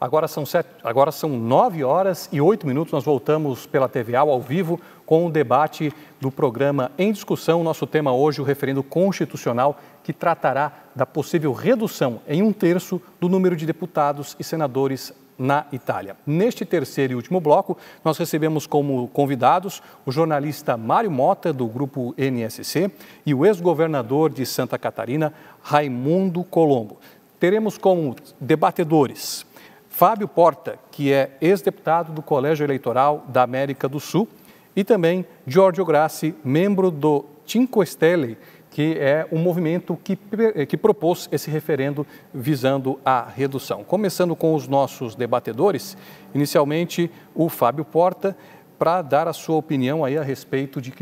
Agora são 9h08. Nós voltamos pela TVA ao vivo com o debate do programa Em Discussão. Nosso tema hoje, o referendo constitucional, que tratará da possível redução em 1/3 do número de deputados e senadores na Itália. Neste terceiro e último bloco, nós recebemos como convidados o jornalista Mário Mota, do Grupo NSC, e o ex-governador de Santa Catarina, Raimundo Colombo. Teremos como debatedores Fábio Porta, que é ex-deputado do Colégio Eleitoral da América do Sul, e também Giorgio Grassi, membro do Cinque Stelle, que é um movimento que propôs esse referendo visando a redução. Começando com os nossos debatedores, inicialmente o Fábio Porta, para dar a sua opinião aí a respeito de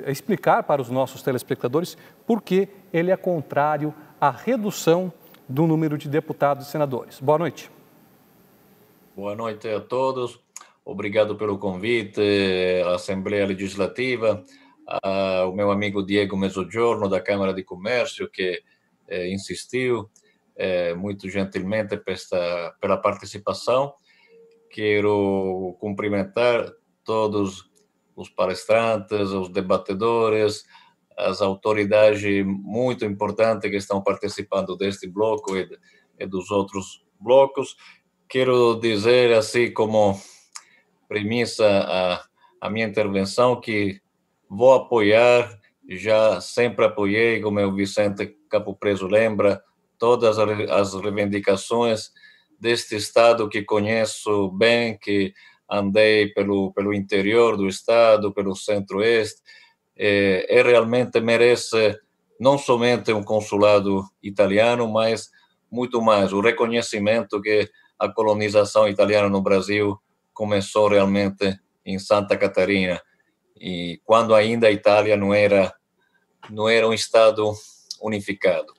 explicar para os nossos telespectadores por que ele é contrário à redução do número de deputados e senadores. Boa noite. Boa noite a todos. Obrigado pelo convite à Assembleia Legislativa, ao meu amigo Diego Mezzogiorno, da Câmara de Comércio, que insistiu muito gentilmente pela participação. Quero cumprimentar todos os palestrantes, os debatedores, as autoridades muito importantes que estão participando deste bloco e dos outros blocos. Quero dizer, assim como premissa a minha intervenção, que vou apoiar, já sempre apoiei, como o Vicente Capopreso lembra, todas as reivindicações deste Estado que conheço bem, que andei pelo interior do Estado, pelo centro-oeste, e realmente merece não somente um consulado italiano, mas muito mais, o reconhecimento que a colonização italiana no Brasil começou realmente em Santa Catarina, e quando ainda a Itália não era um Estado unificado.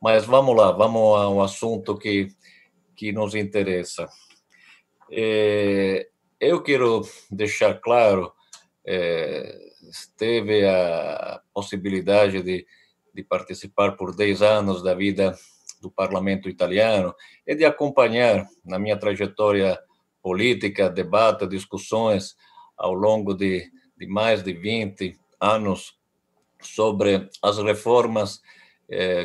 Mas vamos lá, vamos ao assunto que nos interessa. Eu quero deixar claro, teve a possibilidade de participar por 10 anos da vida do parlamento italiano e de acompanhar, na minha trajetória política, debate, discussões ao longo de mais de 20 anos sobre as reformas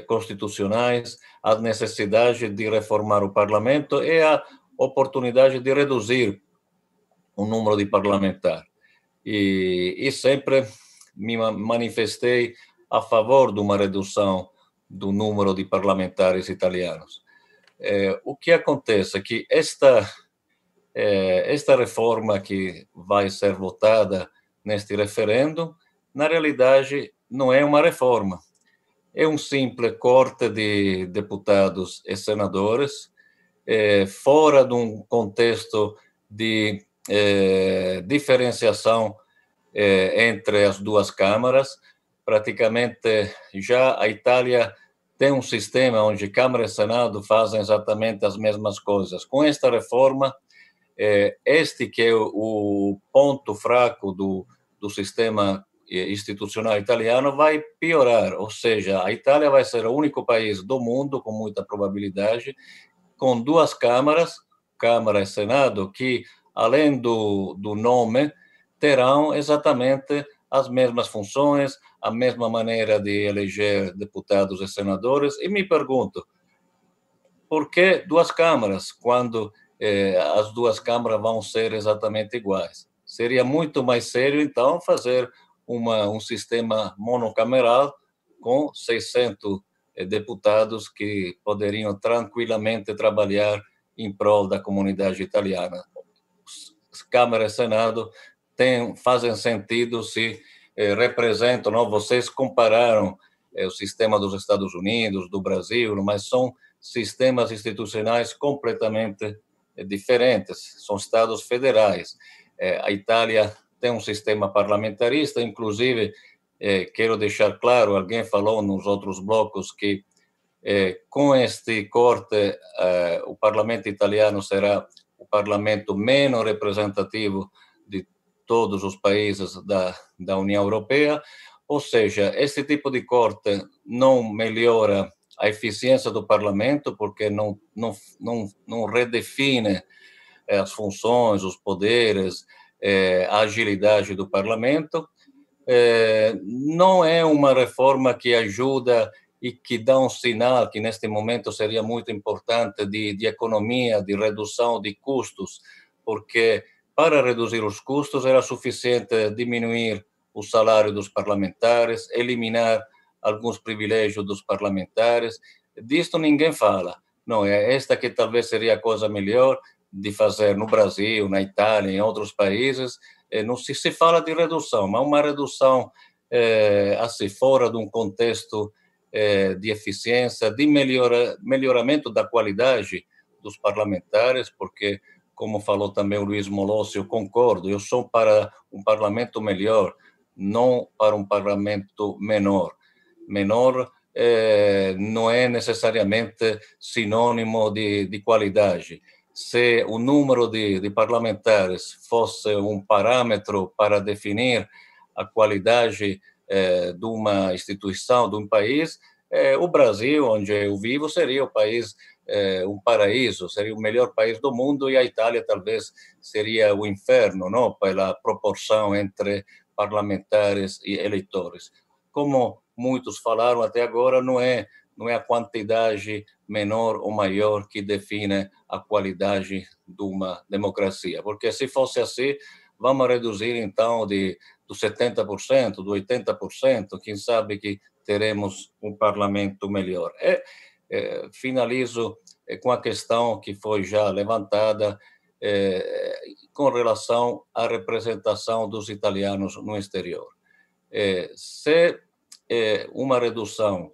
constitucionais, a necessidade de reformar o parlamento e a oportunidade de reduzir o número de parlamentares. E sempre me manifestei a favor de uma redução do número de parlamentares italianos. O que acontece é que esta reforma que vai ser votada neste referendo, na realidade, não é uma reforma. É um simples corte de deputados e senadores, fora de um contexto de diferenciação entre as duas câmaras. Praticamente, já a Itália tem um sistema onde Câmara e Senado fazem exatamente as mesmas coisas. Com esta reforma, este que é o ponto fraco do sistema institucional italiano vai piorar, ou seja, a Itália vai ser o único país do mundo, com muita probabilidade, com duas câmaras, Câmara e Senado, que, além do nome, terão exatamente as mesmas funções, a mesma maneira de eleger deputados e senadores. E me pergunto, por que duas câmaras, quando as duas câmaras vão ser exatamente iguais? Seria muito mais sério, então, fazer um sistema monocameral com 600 deputados que poderiam tranquilamente trabalhar em prol da comunidade italiana. Câmara e Senado fazem sentido se representam, não? Vocês compararam o sistema dos Estados Unidos, do Brasil, mas são sistemas institucionais completamente diferentes, são estados federais. A Itália tem um sistema parlamentarista, inclusive, quero deixar claro, alguém falou nos outros blocos que com este corte o parlamento italiano será o parlamento menos representativo de todos os países da União Europeia, ou seja, esse tipo de corte não melhora a eficiência do parlamento, porque não redefine as funções, os poderes, a agilidade do parlamento. Não é uma reforma que ajuda e que dá um sinal que, neste momento, seria muito importante de economia, de redução de custos, porque para reduzir os custos era suficiente diminuir o salário dos parlamentares, eliminar alguns privilégios dos parlamentares. Disto ninguém fala. Não, esta que talvez seria a coisa melhor de fazer no Brasil, na Itália, em outros países. Não se fala de redução, mas uma redução assim, fora de um contexto de eficiência, de melhoramento da qualidade dos parlamentares, porque, como falou também o Luiz Molossi, eu concordo, eu sou para um parlamento melhor, não para um parlamento menor. Menor não é necessariamente sinônimo de qualidade. Se o número de parlamentares fosse um parâmetro para definir a qualidade de uma instituição, de um país, o Brasil, onde eu vivo, seria o país, um paraíso, seria o melhor país do mundo, e a Itália talvez seria o inferno, não? Pela proporção entre parlamentares e eleitores. Como muitos falaram até agora, não é a quantidade menor ou maior que define a qualidade de uma democracia. Porque se fosse assim, vamos reduzir então do 70%, do 80%, quem sabe que teremos um parlamento melhor. Finalizo com a questão que foi já levantada com relação à representação dos italianos no exterior. Se uma redução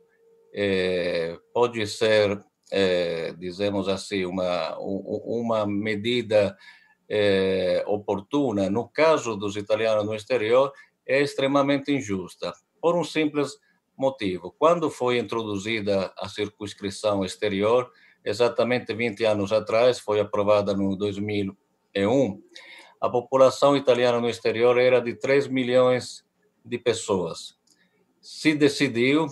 pode ser, dizemos assim, uma medida oportuna, no caso dos italianos no exterior, é extremamente injusta, por um simples motivo. Quando foi introduzida a circunscrição exterior, exatamente 20 anos atrás, foi aprovada no 2001, a população italiana no exterior era de 3 milhões de pessoas. Se decidiu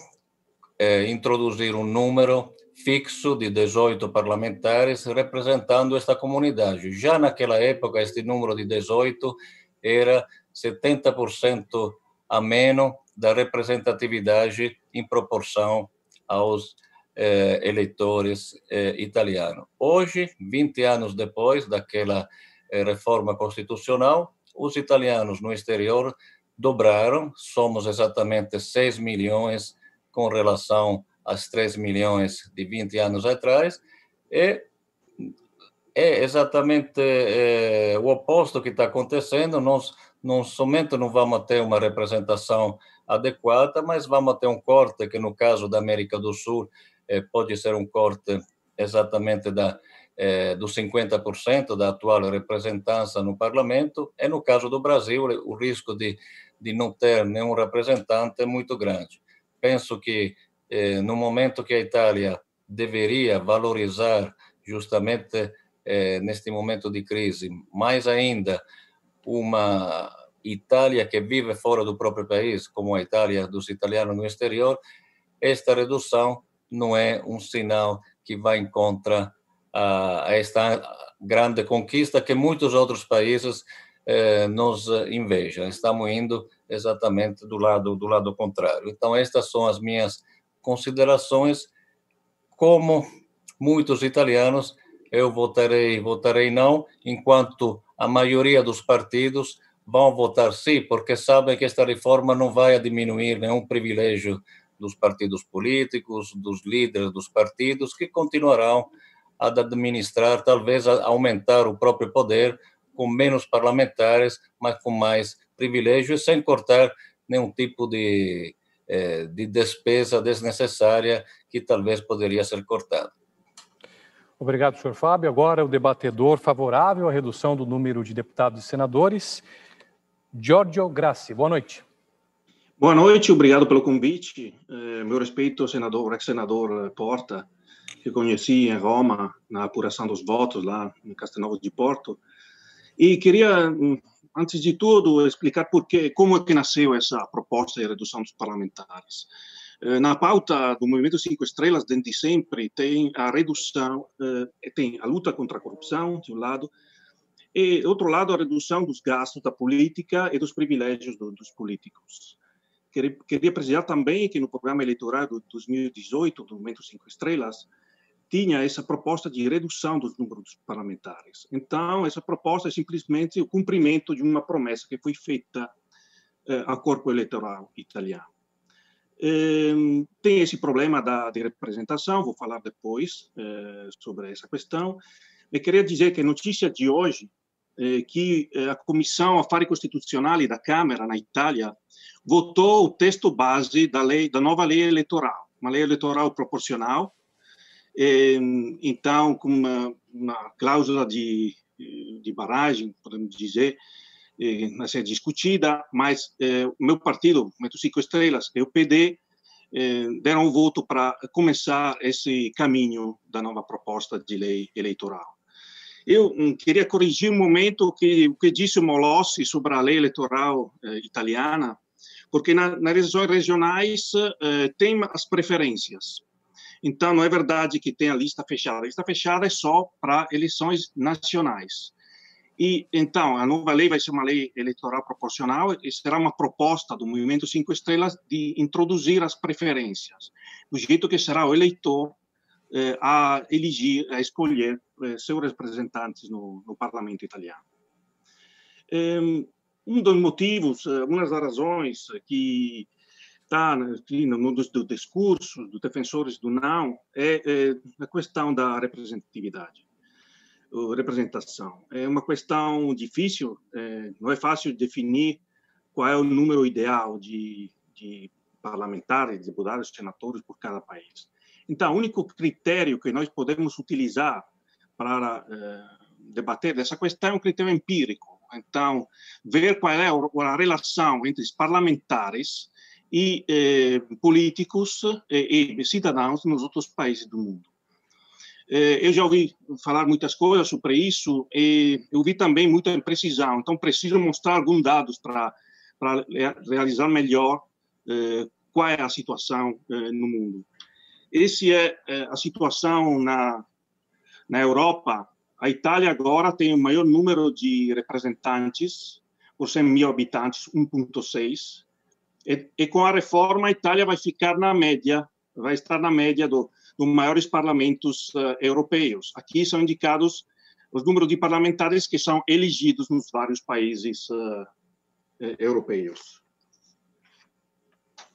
introduzir um número fixo de 18 parlamentares representando esta comunidade. Já naquela época, este número de 18 era 70% a menos da representatividade em proporção aos eleitores italianos. Hoje, 20 anos depois daquela reforma constitucional, os italianos no exterior dobraram, somos exatamente 6 milhões com relação às 3 milhões de 20 anos atrás, é exatamente o oposto que está acontecendo. Nós não somente não vamos ter uma representação adequada, mas vamos ter um corte que, no caso da América do Sul, pode ser um corte exatamente dos 50% da atual representância no parlamento, e no caso do Brasil, o risco de não ter nenhum representante é muito grande. Penso que, no momento que a Itália deveria valorizar, justamente neste momento de crise, mais ainda uma Itália que vive fora do próprio país, como a Itália dos italianos no exterior, esta redução não é um sinal que vai em contra a esta grande conquista que muitos outros países nos invejam. Estamos indo exatamente do lado contrário. Então, estas são as minhas considerações. Como muitos italianos, eu votarei não, enquanto a maioria dos partidos vão votar sim, porque sabem que esta reforma não vai diminuir nenhum privilégio dos partidos políticos, dos líderes dos partidos, que continuarão a administrar, talvez a aumentar o próprio poder, com menos parlamentares, mas com mais privilégios, sem cortar nenhum tipo de despesa desnecessária que talvez poderia ser cortada. Obrigado, senhor Fábio. Agora o debatedor favorável à redução do número de deputados e senadores, Giorgio Grassi. Boa noite. Boa noite, obrigado pelo convite. Meu respeito ao ex-senador Porta, que conheci em Roma, na apuração dos votos, lá em Castelnuovo de Porto. E queria, antes de tudo, explicar como é que nasceu essa proposta de redução dos parlamentares. Na pauta do Movimento 5 Estrelas, desde sempre, tem a redução, tem a luta contra a corrupção, de um lado, e, do outro lado, a redução dos gastos da política e dos privilégios dos políticos. Queria precisar também que no programa eleitoral de 2018, do Movimento 5 Estrelas, tinha essa proposta de redução dos números dos parlamentares. Então, essa proposta é simplesmente o cumprimento de uma promessa que foi feita ao corpo eleitoral italiano. Tem esse problema de representação, vou falar depois sobre essa questão. E queria dizer que a notícia de hoje que a Comissão Affari Costituzionali da Câmara na Itália votou o texto base da nova lei eleitoral, uma lei eleitoral proporcional. Então, com uma cláusula de barragem, podemos dizer, a ser discutida, mas o meu partido, o Movimento 5 Estrelas e o PD, deram um voto para começar esse caminho da nova proposta de lei eleitoral. Eu queria corrigir um momento o que disse o Molossi sobre a lei eleitoral italiana, porque nas eleições regionais tem as preferências. Então, não é verdade que tem a lista fechada. A lista fechada é só para eleições nacionais. E, então, a nova lei vai ser uma lei eleitoral proporcional e será uma proposta do Movimento 5 Estrelas de introduzir as preferências, do jeito que será o eleitor a eleger, a escolher seus representantes no parlamento italiano. Dos motivos, uma das razões que está num dos discursos dos defensores do não é a questão da representatividade. Representação. É uma questão difícil, não é fácil definir qual é o número ideal de parlamentares, deputados, senadores por cada país. Então, o único critério que nós podemos utilizar para debater dessa questão é um critério empírico. Então, ver qual é a relação entre os parlamentares e políticos e cidadãos nos outros países do mundo. Eu já ouvi falar muitas coisas sobre isso e eu vi também muita imprecisão. Então, preciso mostrar alguns dados para realizar melhor qual é a situação no mundo. Essa é a situação na Europa. A Itália agora tem o maior número de representantes por 100 mil habitantes, 1,6. E com a reforma, a Itália vai ficar na média, vai estar na média dos maiores parlamentos europeus. Aqui são indicados os números de parlamentares que são elegidos nos vários países europeus.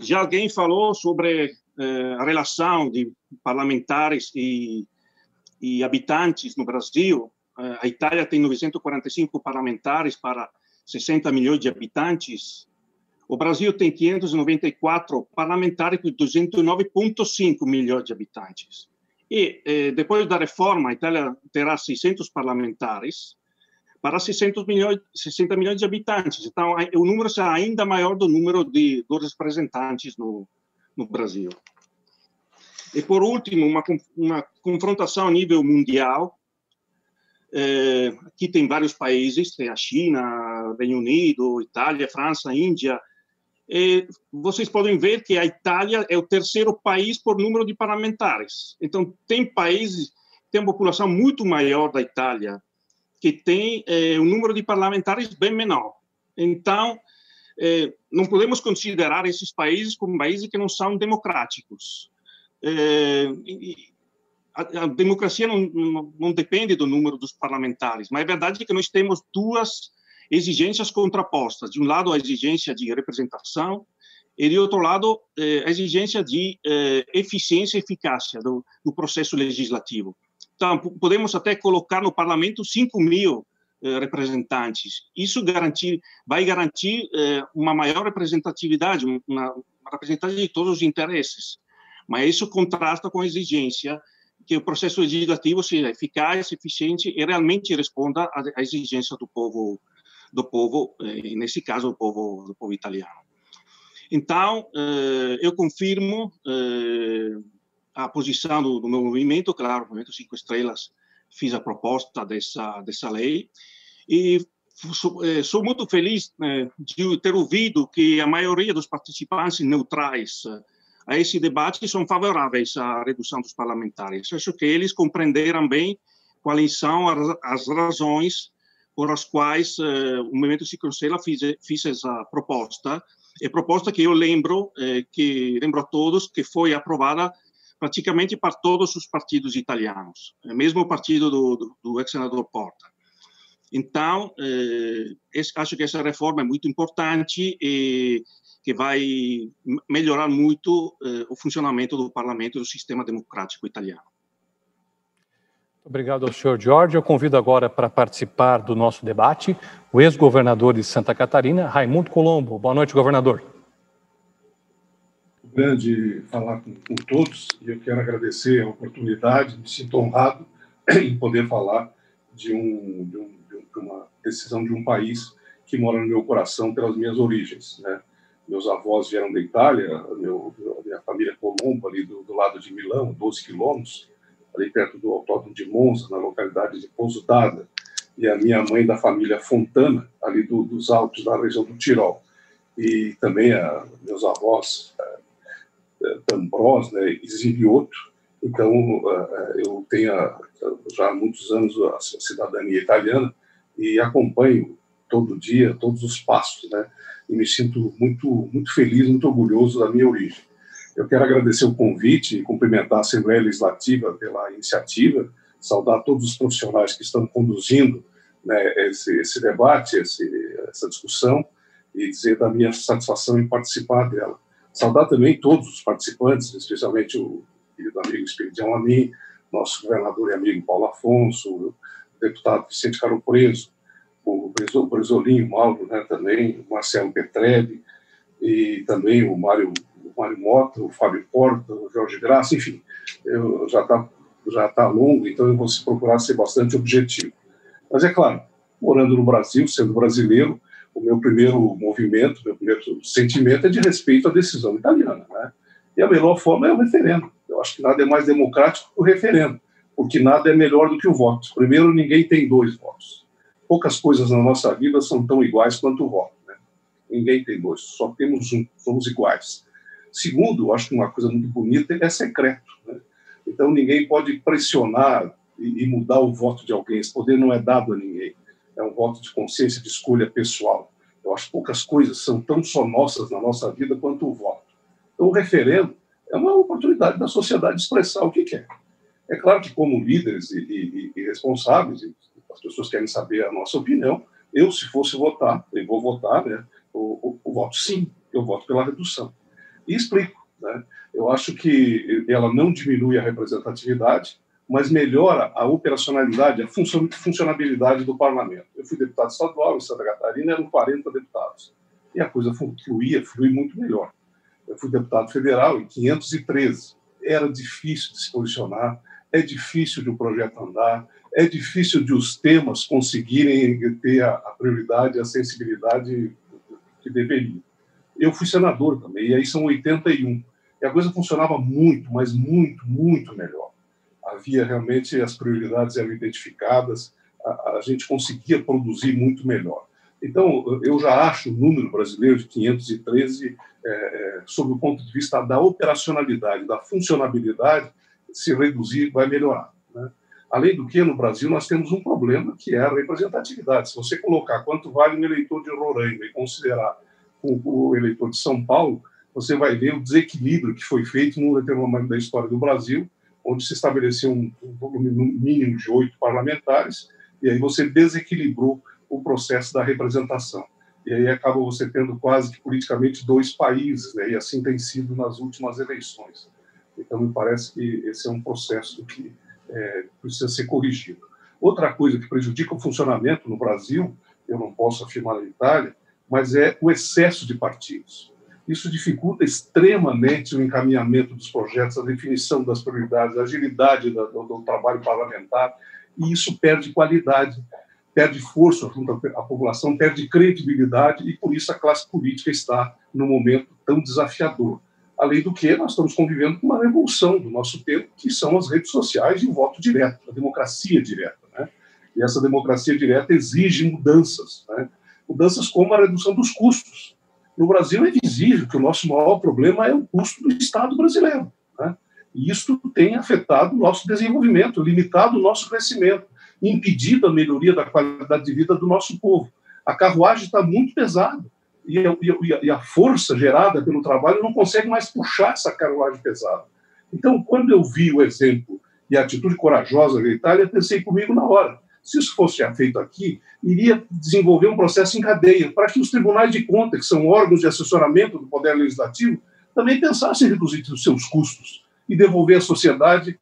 Já alguém falou sobre a relação de parlamentares e habitantes no Brasil. A Itália tem 945 parlamentares para 60 milhões de habitantes. O Brasil tem 594 parlamentares por 209,5 milhões de habitantes. E depois da reforma, a Itália terá 600 parlamentares para 60 milhões de habitantes. Então, o número será ainda maior do número dos representantes no Brasil. E, por último, uma confrontação a nível mundial. Aqui tem vários países, tem a China, Reino Unido, Itália, França, Índia. E vocês podem ver que a Itália é o terceiro país por número de parlamentares. Então, tem países, tem uma população muito maior da Itália, que tem um número de parlamentares bem menor. Então, não podemos considerar esses países como países que não são democráticos. A democracia não depende do número dos parlamentares, mas é verdade que nós temos duas exigências contrapostas. De um lado, a exigência de representação e, de outro lado, a exigência de eficiência e eficácia do processo legislativo. Então, podemos até colocar no parlamento 5 mil representantes. Isso vai garantir uma maior representatividade, uma representatividade de todos os interesses. Mas isso contrasta com a exigência que o processo legislativo seja eficaz, eficiente e realmente responda à exigência do povo, nesse caso, do povo italiano. Então, eu confirmo a posição do meu movimento, claro, o Movimento 5 Estrelas fiz a proposta dessa lei, e sou muito feliz de ter ouvido que a maioria dos participantes neutrais a esse debate são favoráveis à redução dos parlamentares. Acho que eles compreenderam bem quais são as razões por as quais o Movimento 5 Stelle fez essa proposta, e proposta que eu lembro a todos, que foi aprovada praticamente para todos os partidos italianos, mesmo o partido do ex-senador Porta. Então, acho que essa reforma é muito importante e que vai melhorar muito o funcionamento do parlamento e do sistema democrático italiano. Obrigado ao senhor Jorge. Eu convido agora para participar do nosso debate o ex-governador de Santa Catarina, Raimundo Colombo. Boa noite, governador. Grande falar com todos, e eu quero agradecer a oportunidade, me sinto honrado em poder falar de uma decisão de um país que mora no meu coração pelas minhas origens, né? Meus avós vieram da Itália, minha família Colombo, ali do lado de Milão, 12 quilômetros, ali perto do Autódromo de Monza, na localidade de Pouso d'Adda, e a minha mãe da família Fontana, ali dos Alpes, da região do Tirol. E também meus avós, D'Ambros, né, e Ziliotto. Então, eu tenho já há muitos anos a cidadania italiana e acompanho todo dia, todos os passos, né? E me sinto muito, muito feliz, muito orgulhoso da minha origem. Eu quero agradecer o convite e cumprimentar a Assembleia Legislativa pela iniciativa, saudar todos os profissionais que estão conduzindo, né, esse debate, essa discussão, e dizer da minha satisfação em participar dela. Saudar também todos os participantes, especialmente o querido amigo Esperidião Amin, nosso governador e amigo Paulo Afonso, o deputado Vicente Caro Preso, o Bresolinho Mauro, né, também, o Marcelo Petrebi, e também o Mário Mota, o Fábio Porta, o Jorge Graça, enfim, já está longo, então eu vou procurar ser bastante objetivo. Mas é claro, morando no Brasil, sendo brasileiro, o meu primeiro movimento, meu primeiro sentimento é de respeito à decisão italiana, né? E a melhor forma é o referendo. Eu acho que nada é mais democrático que o referendo, porque nada é melhor do que o voto. Primeiro, ninguém tem dois votos. Poucas coisas na nossa vida são tão iguais quanto o voto, né? Ninguém tem dois, só temos um, somos iguais. Segundo, eu acho que uma coisa muito bonita é secreto, né? Então, ninguém pode pressionar e mudar o voto de alguém. Esse poder não é dado a ninguém. É um voto de consciência, de escolha pessoal. Eu acho que poucas coisas são tão só nossas na nossa vida quanto o voto. Então, o referendo é uma oportunidade da sociedade expressar o que quer. É claro que, como líderes e responsáveis, as pessoas querem saber a nossa opinião. Eu, se fosse votar, eu vou votar, né, o voto sim, eu voto pela redução. E explico, né? Eu acho que ela não diminui a representatividade, mas melhora a operacionalidade, a funcionabilidade do parlamento. Eu fui deputado estadual em Santa Catarina, eram 40 deputados. E a coisa flui muito melhor. Eu fui deputado federal em 513. Era difícil de se posicionar, é difícil de um projeto andar, é difícil de os temas conseguirem ter a prioridade, a sensibilidade que deveriam. Eu fui senador também, e aí são 81. E a coisa funcionava muito, mas muito, muito melhor. Havia realmente, as prioridades eram identificadas, a gente conseguia produzir muito melhor. Então, eu já acho o número brasileiro de 513, sob o ponto de vista da operacionalidade, da funcionabilidade, se reduzir, vai melhorar, né? Além do que, no Brasil, nós temos um problema, que é a representatividade. Se você colocar quanto vale um eleitor de Roraima e considerar o eleitor de São Paulo, você vai ver o desequilíbrio que foi feito num determinado momento da história do Brasil, onde se estabeleceu um volume mínimo de 8 parlamentares, e aí você desequilibrou o processo da representação. E aí acaba você tendo quase que politicamente 2 países, né? E assim tem sido nas últimas eleições. Então, me parece que esse é um processo que precisa ser corrigido. Outra coisa que prejudica o funcionamento no Brasil, eu não posso afirmar na Itália, mas é o excesso de partidos. Isso dificulta extremamente o encaminhamento dos projetos, a definição das prioridades, a agilidade do trabalho parlamentar, e isso perde qualidade, perde força junto à população, perde credibilidade, e por isso a classe política está num momento tão desafiador. Além do que, nós estamos convivendo com uma revolução do nosso tempo, que são as redes sociais e o voto direto, a democracia direta, né? E essa democracia direta exige mudanças, né? Mudanças como a redução dos custos. No Brasil é visível que o nosso maior problema é o custo do Estado brasileiro, né? E isso tem afetado o nosso desenvolvimento, limitado o nosso crescimento, impedido a melhoria da qualidade de vida do nosso povo. A carruagem está muito pesada e a força gerada pelo trabalho não consegue mais puxar essa carruagem pesada. Então, quando eu vi o exemplo e a atitude corajosa da Itália, pensei comigo na hora. Se isso fosse feito aqui, iria desenvolver um processo em cadeia para que os tribunais de contas, que são órgãos de assessoramento do Poder Legislativo, também pensassem em reduzir os seus custos e devolver à sociedade,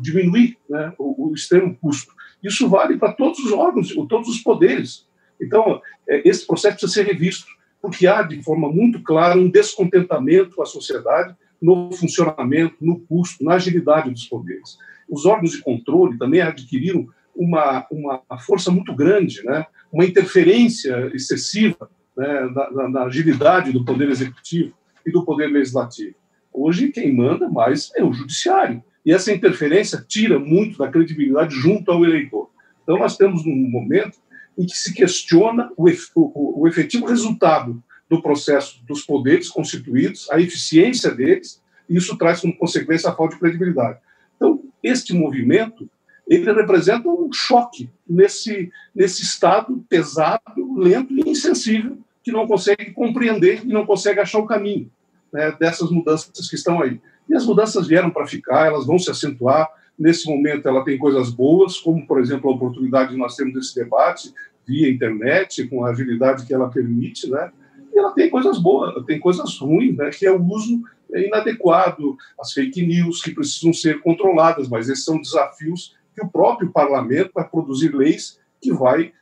diminuir, né, o extremo custo. Isso vale para todos os órgãos, todos os poderes. Então, esse processo precisa ser revisto, porque há, de forma muito clara, um descontentamento com a sociedade no funcionamento, no custo, na agilidade dos poderes. Os órgãos de controle também adquiriram uma força muito grande, né? Uma interferência excessiva, né, na agilidade do Poder Executivo e do Poder Legislativo. Hoje, quem manda mais é o Judiciário. E essa interferência tira muito da credibilidade junto ao eleitor. Então, nós temos um momento em que se questiona o efetivo resultado do processo dos poderes constituídos, a eficiência deles, e isso traz como consequência a falta de credibilidade. Então, este movimento, ele representa um choque nesse estado pesado, lento e insensível, que não consegue compreender e não consegue achar o caminho, né, dessas mudanças que estão aí. E as mudanças vieram para ficar, elas vão se acentuar. Nesse momento, ela tem coisas boas, como, por exemplo, a oportunidade de nós termos esse debate via internet, com a agilidade que ela permite, né? E ela tem coisas boas, tem coisas ruins, né? Que é o uso inadequado, as fake news que precisam ser controladas, mas esses são desafios que o próprio parlamento vai produzir leis que vai,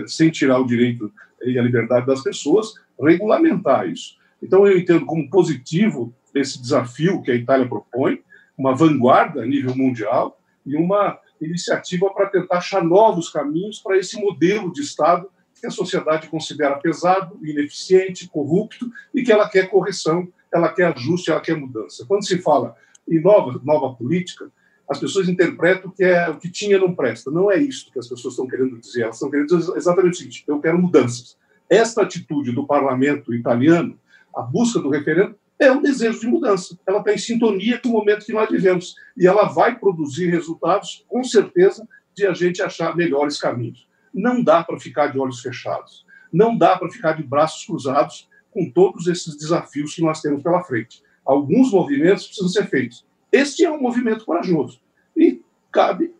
sem tirar o direito e a liberdade das pessoas, regulamentar isso. Então, eu entendo como positivo esse desafio que a Itália propõe, uma vanguarda a nível mundial e uma iniciativa para tentar achar novos caminhos para esse modelo de Estado que a sociedade considera pesado, ineficiente, corrupto e que ela quer correção, ela quer ajuste, ela quer mudança. Quando se fala em nova política, as pessoas interpretam que o que tinha não presta. Não é isso que as pessoas estão querendo dizer. Elas estão querendo dizer exatamente o seguinte: eu quero mudanças. Esta atitude do parlamento italiano, a busca do referendo, é um desejo de mudança. Ela está em sintonia com o momento que nós vivemos. E ela vai produzir resultados, com certeza, de a gente achar melhores caminhos. Não dá para ficar de olhos fechados. Não dá para ficar de braços cruzados com todos esses desafios que nós temos pela frente. Alguns movimentos precisam ser feitos. Este é um movimento corajoso. E cabe,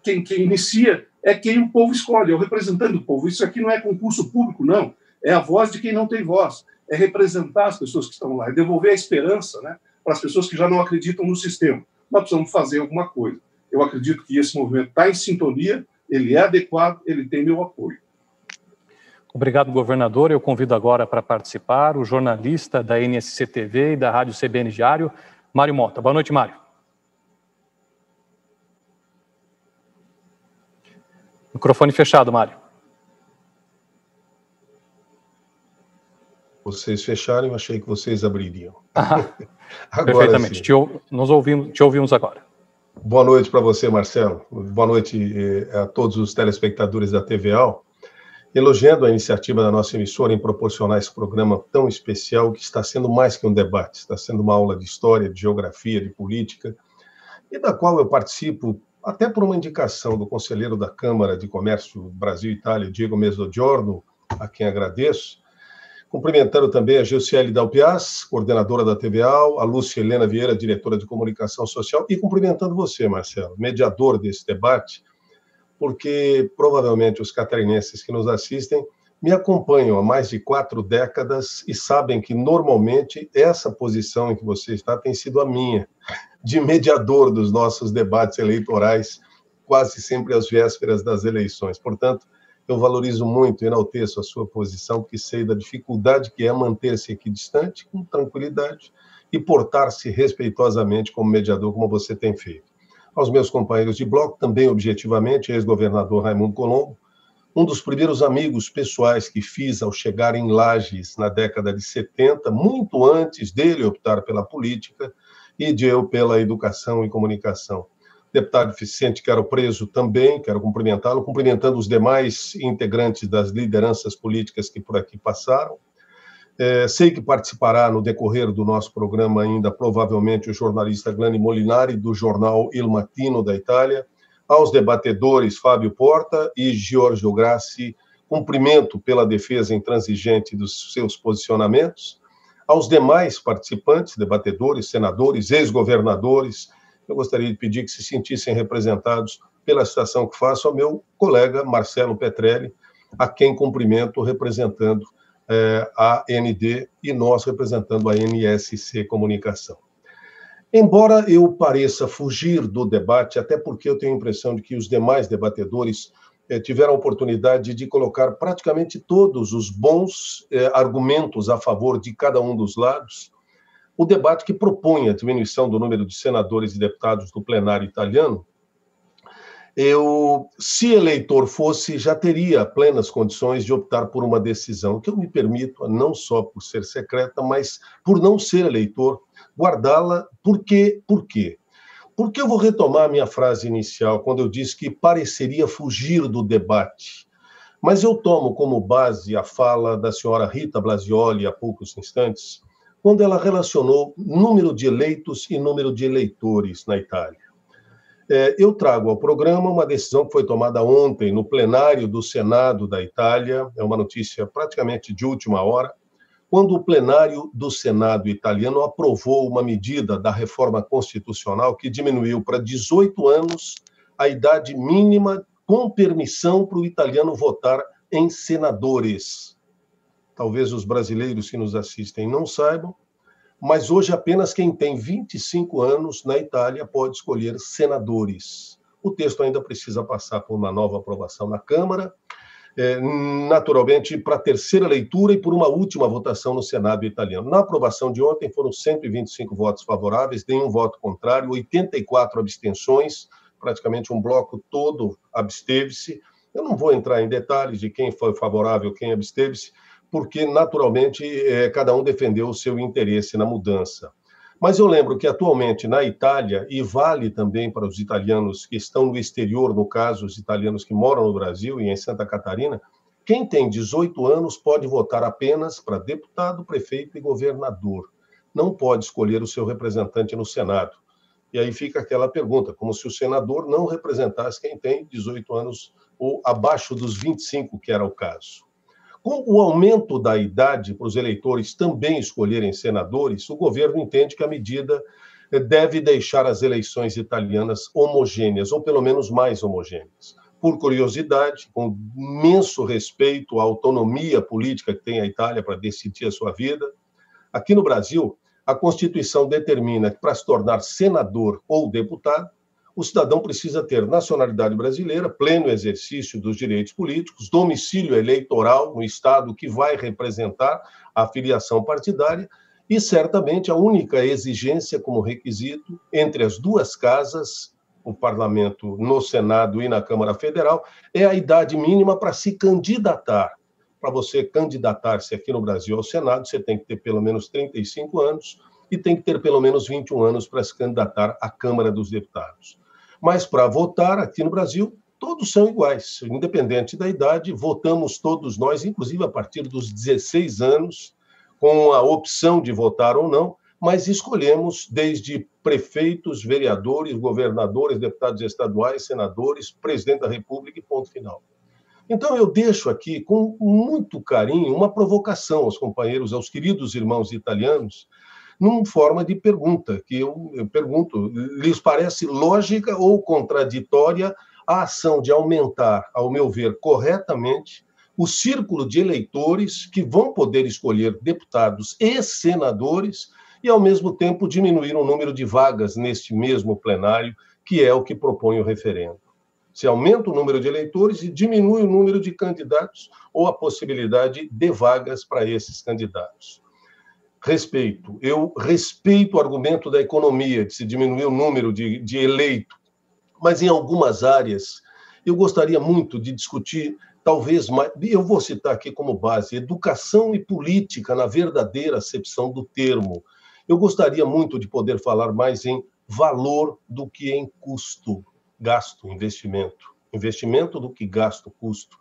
quem inicia é quem o povo escolhe, é o representante do povo. Isso aqui não é concurso público, não. É a voz de quem não tem voz. É representar as pessoas que estão lá, é devolver a esperança, né, para as pessoas que já não acreditam no sistema. Nós precisamos fazer alguma coisa. Eu acredito que esse movimento está em sintonia, ele é adequado, ele tem meu apoio. Obrigado, governador. Eu convido agora para participar o jornalista da NSC TV e da Rádio CBN Diário, Mário Mota. Boa noite, Mário. Microfone fechado, Mário. Vocês fecharam, eu achei que vocês abririam. Perfeitamente, te ouvimos agora. Boa noite para você, Marcelo. Boa noite a todos os telespectadores da TVA. Elogiando a iniciativa da nossa emissora em proporcionar esse programa tão especial, que está sendo mais que um debate, está sendo uma aula de história, de geografia, de política, e da qual eu participo até por uma indicação do conselheiro da Câmara de Comércio Brasil-Itália, Diego Mezzogiorno, a quem agradeço. Cumprimentando também a Gilciele Dalpiaz, coordenadora da TVA, a Lúcia Helena Vieira, diretora de comunicação social, e cumprimentando você, Marcelo, mediador desse debate, porque provavelmente os catarinenses que nos assistem me acompanham há mais de 4 décadas e sabem que normalmente essa posição em que você está tem sido a minha, de mediador dos nossos debates eleitorais, quase sempre às vésperas das eleições. Portanto, eu valorizo muito e enalteço a sua posição, porque sei da dificuldade que é manter-se aqui distante, com tranquilidade, e portar-se respeitosamente como mediador, como você tem feito. Aos meus companheiros de bloco, também objetivamente, ex-governador Raimundo Colombo, um dos primeiros amigos pessoais que fiz ao chegar em Lages na década de 70, muito antes dele optar pela política e de eu pela educação e comunicação. Deputado Vicente Quero Preso também, quero cumprimentá-lo, cumprimentando os demais integrantes das lideranças políticas que por aqui passaram. Sei que participará no decorrer do nosso programa ainda, provavelmente, o jornalista Glani Molinari, do jornal Il Mattino da Itália, aos debatedores Fábio Porta e Giorgio Grassi, cumprimento pela defesa intransigente dos seus posicionamentos, aos demais participantes, debatedores, senadores, ex-governadores. Eu gostaria de pedir que se sentissem representados pela citação que faço ao meu colega Marcelo Petrelli, a quem cumprimento representando a AND e nós representando a NSC Comunicação. Embora eu pareça fugir do debate, até porque eu tenho a impressão de que os demais debatedores tiveram a oportunidade de colocar praticamente todos os bons argumentos a favor de cada um dos lados, o debate que propõe a diminuição do número de senadores e deputados do plenário italiano, se eleitor fosse, já teria plenas condições de optar por uma decisão que eu me permito, não só por ser secreta, mas por não ser eleitor, guardá-la. Por quê? Porque eu vou retomar a minha frase inicial, quando eu disse que pareceria fugir do debate. Mas eu tomo como base a fala da senhora Rita Blasioli há poucos instantes, quando ela relacionou número de eleitos e número de eleitores na Itália. Eu trago ao programa uma decisão que foi tomada ontem no plenário do Senado da Itália, é uma notícia praticamente de última hora, quando o plenário do Senado italiano aprovou uma medida da reforma constitucional que diminuiu para 18 anos a idade mínima com permissão para o italiano votar em senadores. Talvez os brasileiros que nos assistem não saibam, mas hoje apenas quem tem 25 anos na Itália pode escolher senadores. O texto ainda precisa passar por uma nova aprovação na Câmara, naturalmente para a terceira leitura e por uma última votação no Senado italiano. Na aprovação de ontem foram 125 votos favoráveis, nenhum voto contrário, 84 abstenções, praticamente um bloco todo absteve-se. Eu não vou entrar em detalhes de quem foi favorável, quem absteve-se, porque, naturalmente, cada um defendeu o seu interesse na mudança. Mas eu lembro que, atualmente, na Itália, e vale também para os italianos que estão no exterior, no caso, os italianos que moram no Brasil e em Santa Catarina, quem tem 18 anos pode votar apenas para deputado, prefeito e governador. Não pode escolher o seu representante no Senado. E aí fica aquela pergunta, como se o senador não representasse quem tem 18 anos ou abaixo dos 25, que era o caso. Com o aumento da idade para os eleitores também escolherem senadores, o governo entende que a medida deve deixar as eleições italianas homogêneas, ou pelo menos mais homogêneas. Por curiosidade, com imenso respeito à autonomia política que tem a Itália para decidir a sua vida, aqui no Brasil, a Constituição determina que para se tornar senador ou deputado, o cidadão precisa ter nacionalidade brasileira, pleno exercício dos direitos políticos, domicílio eleitoral no estado que vai representar a filiação partidária e, certamente, a única exigência como requisito entre as duas casas, o parlamento no Senado e na Câmara Federal, é a idade mínima para se candidatar. Para você candidatar-se aqui no Brasil ao Senado, você tem que ter pelo menos 35 anos e tem que ter pelo menos 21 anos para se candidatar à Câmara dos Deputados. Mas para votar aqui no Brasil, todos são iguais, independente da idade, votamos todos nós, inclusive a partir dos 16 anos, com a opção de votar ou não, mas escolhemos desde prefeitos, vereadores, governadores, deputados estaduais, senadores, presidente da República e ponto final. Então eu deixo aqui, com muito carinho, uma provocação aos companheiros, aos queridos irmãos italianos, numa forma de pergunta, que eu pergunto, lhes parece lógica ou contraditória a ação de aumentar, ao meu ver, corretamente, o círculo de eleitores que vão poder escolher deputados e senadores e, ao mesmo tempo, diminuir o número de vagas neste mesmo plenário, que é o que propõe o referendo. Se aumenta o número de eleitores e diminui o número de candidatos ou a possibilidade de vagas para esses candidatos. Eu respeito o argumento da economia, de se diminuir o número de eleitos, mas em algumas áreas eu gostaria muito de discutir, talvez mais, eu vou citar aqui como base, educação e política na verdadeira acepção do termo. Eu gostaria muito de poder falar mais em valor do que em custo, gasto, investimento. Investimento do que gasto, custo.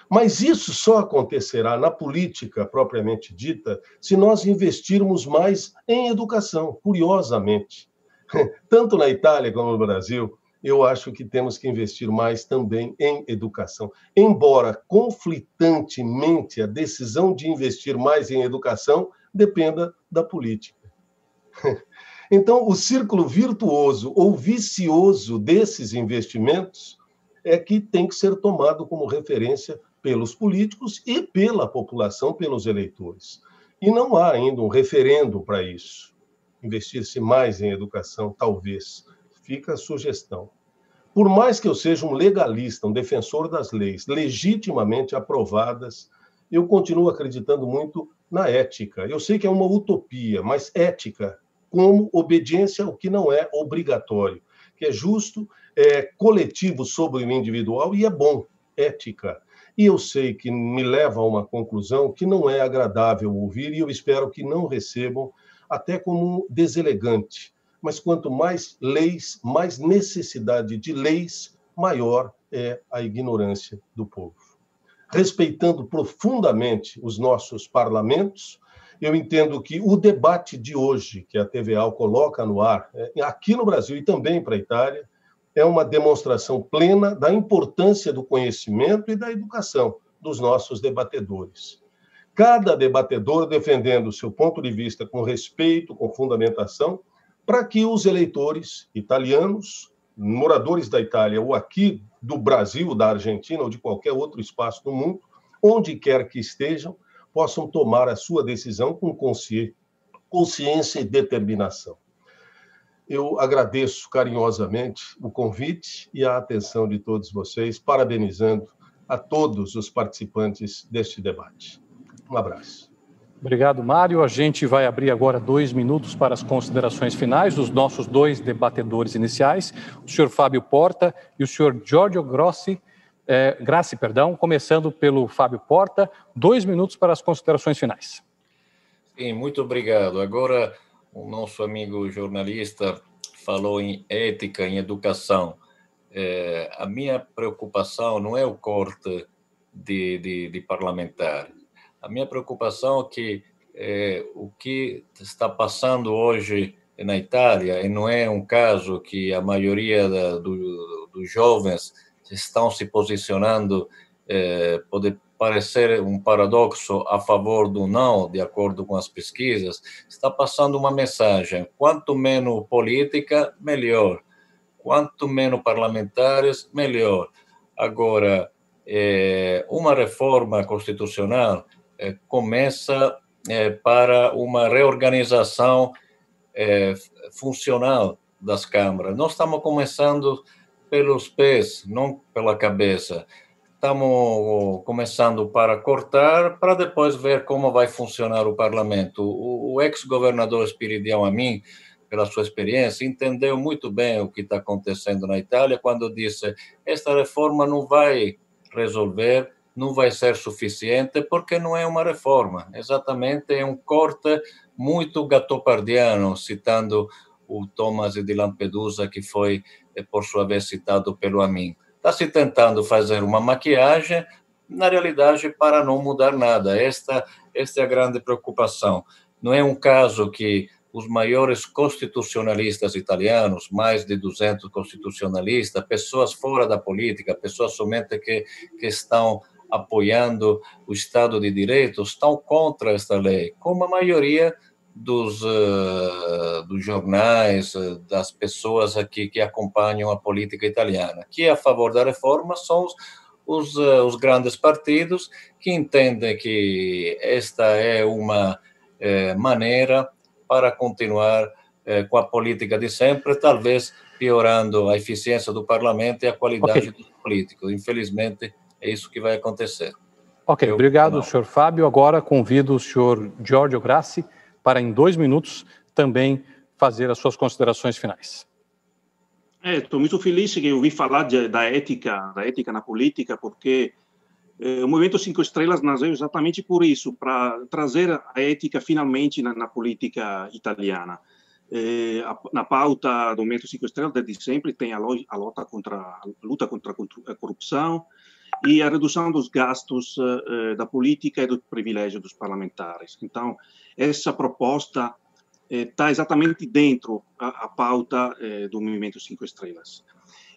Mas isso só acontecerá na política propriamente dita se nós investirmos mais em educação, curiosamente. Tanto na Itália como no Brasil, eu acho que temos que investir mais também em educação. Embora conflitantemente a decisão de investir mais em educação dependa da política. Então, o círculo virtuoso ou vicioso desses investimentos é que tem que ser tomado como referência pelos políticos e pela população, pelos eleitores. E não há ainda um referendo para isso. Investir-se mais em educação, talvez. Fica a sugestão. Por mais que eu seja um legalista, um defensor das leis legitimamente aprovadas, eu continuo acreditando muito na ética. Eu sei que é uma utopia, mas ética como obediência ao que não é obrigatório, que é justo, é coletivo sobre o individual e é bom, ética. E eu sei que me leva a uma conclusão que não é agradável ouvir e eu espero que não recebam até como deselegante. Mas quanto mais leis, mais necessidade de leis, maior é a ignorância do povo. Respeitando profundamente os nossos parlamentos, eu entendo que o debate de hoje, que a TVA coloca no ar, aqui no Brasil e também para a Itália, é uma demonstração plena da importância do conhecimento e da educação dos nossos debatedores. Cada debatedor defendendo o seu ponto de vista com respeito, com fundamentação, para que os eleitores italianos, moradores da Itália ou aqui do Brasil, da Argentina ou de qualquer outro espaço do mundo, onde quer que estejam, possam tomar a sua decisão com consciência e determinação. Eu agradeço carinhosamente o convite e a atenção de todos vocês, parabenizando a todos os participantes deste debate. Um abraço. Obrigado, Mário. A gente vai abrir agora 2 minutos para as considerações finais dos nossos 2 debatedores iniciais, o senhor Fábio Porta e o senhor Giorgio Grassi, começando pelo Fábio Porta, 2 minutos para as considerações finais. Sim, muito obrigado. Agora, o nosso amigo jornalista falou em ética, em educação. A minha preocupação não é o corte de parlamentar. A minha preocupação é que o que está passando hoje na Itália, e não é um caso que a maioria dos jovens estão se posicionando, pode parecer um paradoxo a favor do não, de acordo com as pesquisas, está passando uma mensagem: quanto menos política, melhor. Quanto menos parlamentares, melhor. Agora, uma reforma constitucional começa para uma reorganização funcional das câmaras. Nós estamos começando pelos pés, não pela cabeça. Estamos começando para cortar, para depois ver como vai funcionar o parlamento. O ex-governador Spiridião Amin, pela sua experiência, entendeu muito bem o que está acontecendo na Itália quando disse: esta reforma não vai resolver, não vai ser suficiente, porque não é uma reforma. Exatamente, é um corte muito gattopardiano, citando o Thomas de Lampedusa, que foi, por sua vez, citado pelo Amin. Está se tentando fazer uma maquiagem, na realidade, para não mudar nada. Esta é a grande preocupação. Não é um caso que os maiores constitucionalistas italianos, mais de 200 constitucionalistas, pessoas fora da política, pessoas somente que estão apoiando o Estado de Direito, estão contra esta lei, como a maioria dos jornais, das pessoas aqui que acompanham a política italiana. Que é a favor da reforma são os grandes partidos que entendem que esta é uma maneira para continuar com a política de sempre, talvez piorando a eficiência do parlamento e a qualidade dos políticos. Infelizmente, é isso que vai acontecer. Ok, obrigado, senhor Fábio. Agora convido o senhor Giorgio Grassi para, em 2 minutos, também fazer as suas considerações finais. Estou muito feliz que eu ouvi falar da ética na política, porque o Movimento 5 Estrelas nasceu exatamente por isso, para trazer a ética finalmente na política italiana. Na pauta do Movimento 5 Estrelas, desde sempre, tem a luta contra a corrupção e a redução dos gastos da política e do privilégio dos parlamentares. Então, essa proposta está exatamente dentro a pauta do Movimento 5 Estrelas.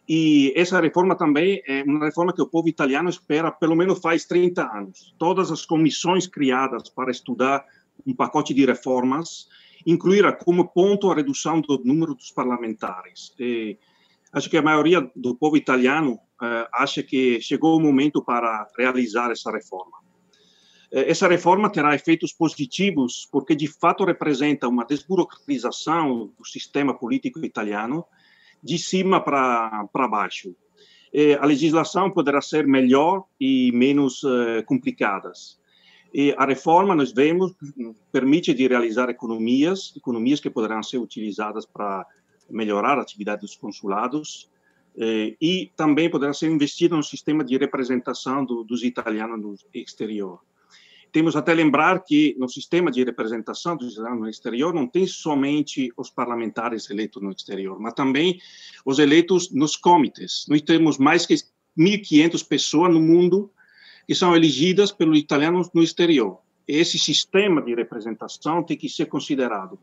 E essa reforma também é uma reforma que o povo italiano espera, pelo menos faz 30 anos. Todas as comissões criadas para estudar um pacote de reformas incluíram como ponto a redução do número dos parlamentares. Acho que a maioria do povo italiano acha que chegou o momento para realizar essa reforma. Essa reforma terá efeitos positivos porque, de fato, representa uma desburocratização do sistema político italiano de cima para baixo. A legislação poderá ser melhor e menos complicada. E a reforma, nós vemos, permite de realizar economias que poderão ser utilizadas para melhorar a atividade dos consulados e também poderá ser investida no sistema de representação dos italianos no exterior. Temos até lembrar que no sistema de representação dos italianos no exterior não tem somente os parlamentares eleitos no exterior, mas também os eleitos nos comitês. Nós temos mais que 1.500 pessoas no mundo que são elegidas pelos italianos no exterior. Esse sistema de representação tem que ser considerado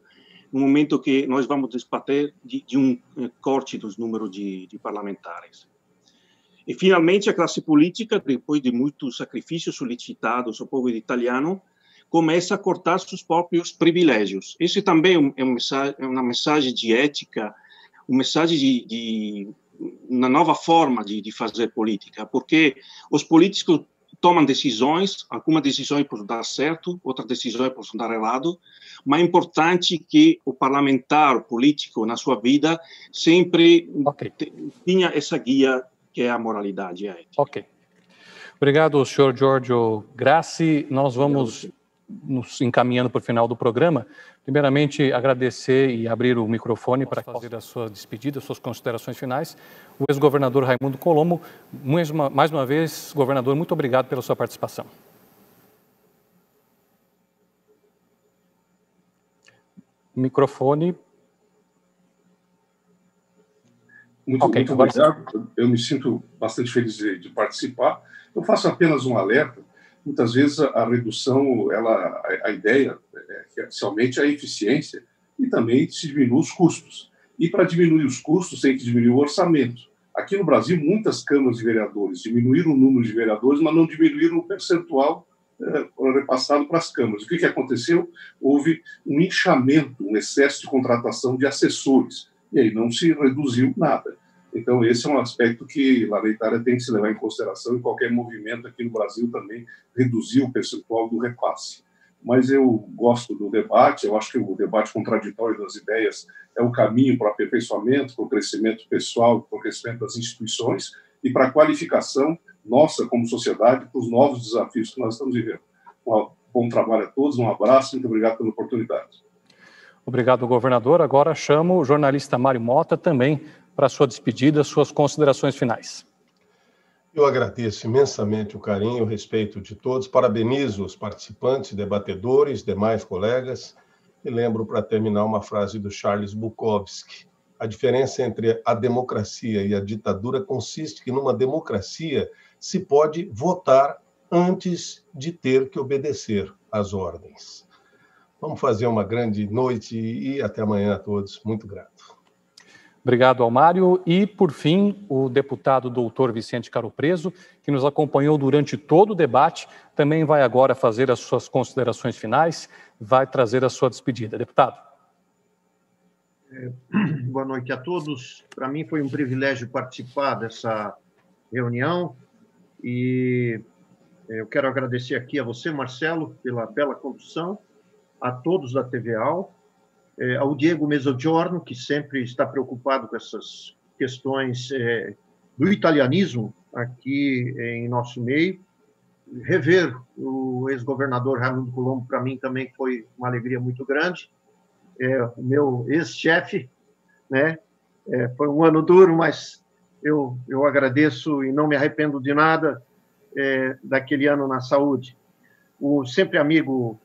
no momento que nós vamos debater de um corte dos números de parlamentares. E, finalmente, a classe política, depois de muitos sacrifícios solicitados ao povo italiano, começa a cortar seus próprios privilégios. Isso também é uma mensagem de ética, uma mensagem de uma nova forma de fazer política, porque os políticos tomam decisões, algumas decisões podem dar certo, outras decisões podem dar errado, mas é importante que o parlamentar, o político, na sua vida, sempre tenha essa guia que é a moralidade e a ética. Ok. Obrigado, senhor Giorgio Grassi. Nós vamos nos encaminhando para o final do programa. Primeiramente, agradecer e abrir o microfone para fazer a sua despedida, suas considerações finais. O ex-governador Raimundo Colombo, mais uma vez, governador, muito obrigado pela sua participação. Microfone. Muito obrigado. Eu me sinto bastante feliz de participar. Eu faço apenas um alerta. Muitas vezes a redução, a ideia é que se aumente a eficiência e também se diminua os custos. E para diminuir os custos tem que diminuir o orçamento. Aqui no Brasil, muitas câmaras de vereadores diminuíram o número de vereadores, mas não diminuíram o percentual repassado para as câmaras. O que aconteceu? Houve um inchamento, um excesso de contratação de assessores. E aí não se reduziu nada. Então, esse é um aspecto que a lei Itália tem que se levar em consideração, e qualquer movimento aqui no Brasil também reduzir o percentual do repasse. Mas eu gosto do debate, eu acho que o debate contraditório das ideias é o caminho para o aperfeiçoamento, para o crescimento pessoal, para o crescimento das instituições e para a qualificação nossa como sociedade para os novos desafios que nós estamos vivendo. Um bom trabalho a todos, um abraço, muito obrigado pela oportunidade. Obrigado, governador. Agora chamo o jornalista Mário Mota também para a sua despedida, suas considerações finais. Eu agradeço imensamente o carinho e o respeito de todos, parabenizo os participantes, debatedores, demais colegas, e lembro, para terminar, uma frase do Charles Bukowski. A diferença entre a democracia e a ditadura consiste que, numa democracia, se pode votar antes de ter que obedecer às ordens. Vamos fazer uma grande noite e até amanhã a todos. Muito grato. Obrigado ao Mário. E, por fim, o deputado doutor Vicente Caro Preso, que nos acompanhou durante todo o debate, também vai agora fazer as suas considerações finais, vai trazer a sua despedida. Deputado. Boa noite a todos. Para mim foi um privilégio participar dessa reunião e eu quero agradecer aqui a você, Marcelo, pela bela condução, a todos da TVA, ao Diego Mezzogiorno, que sempre está preocupado com essas questões do italianismo aqui em nosso meio. Rever o ex-governador Raimundo Colombo, para mim, também foi uma alegria muito grande. O meu ex-chefe, né? Foi um ano duro, mas eu agradeço e não me arrependo de nada daquele ano na saúde. O sempre amigo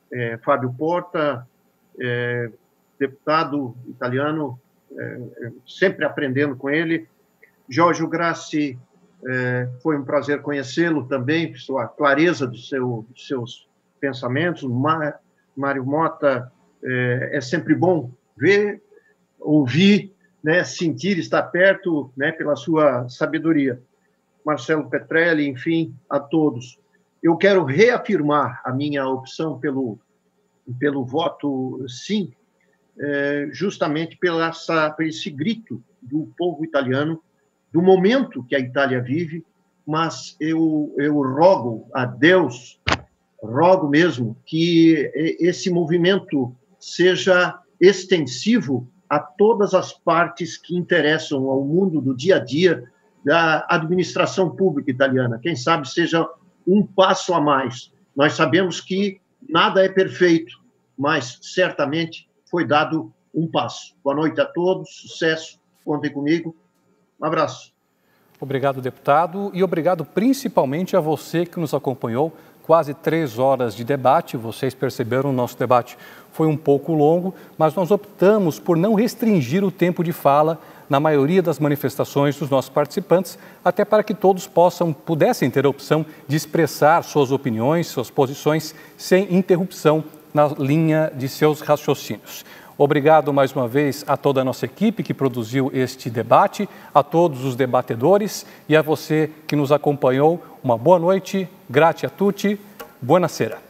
Fábio Porta, deputado italiano, sempre aprendendo com ele. Giorgio Grassi, foi um prazer conhecê-lo também, sua clareza dos seus pensamentos. Mário Mota, é sempre bom ver, ouvir, né, sentir, estar perto, né, pela sua sabedoria. Marcelo Petrelli, enfim, a todos. Eu quero reafirmar a minha opção pelo voto sim, justamente por esse grito do povo italiano, do momento que a Itália vive, mas eu rogo a Deus, rogo mesmo, que esse movimento seja extensivo a todas as partes que interessam ao mundo do dia a dia da administração pública italiana. Quem sabe seja um passo a mais. Nós sabemos que nada é perfeito, mas certamente foi dado um passo. Boa noite a todos, sucesso, contem comigo. Um abraço. Obrigado, deputado, e obrigado principalmente a você que nos acompanhou. Quase 3 horas de debate, vocês perceberam, o nosso debate foi um pouco longo, mas nós optamos por não restringir o tempo de fala na maioria das manifestações dos nossos participantes, até para que todos pudessem ter a opção de expressar suas opiniões, suas posições, sem interrupção na linha de seus raciocínios. Obrigado mais uma vez a toda a nossa equipe que produziu este debate, a todos os debatedores e a você que nos acompanhou. Uma boa noite, grazie a tutti, buonasera.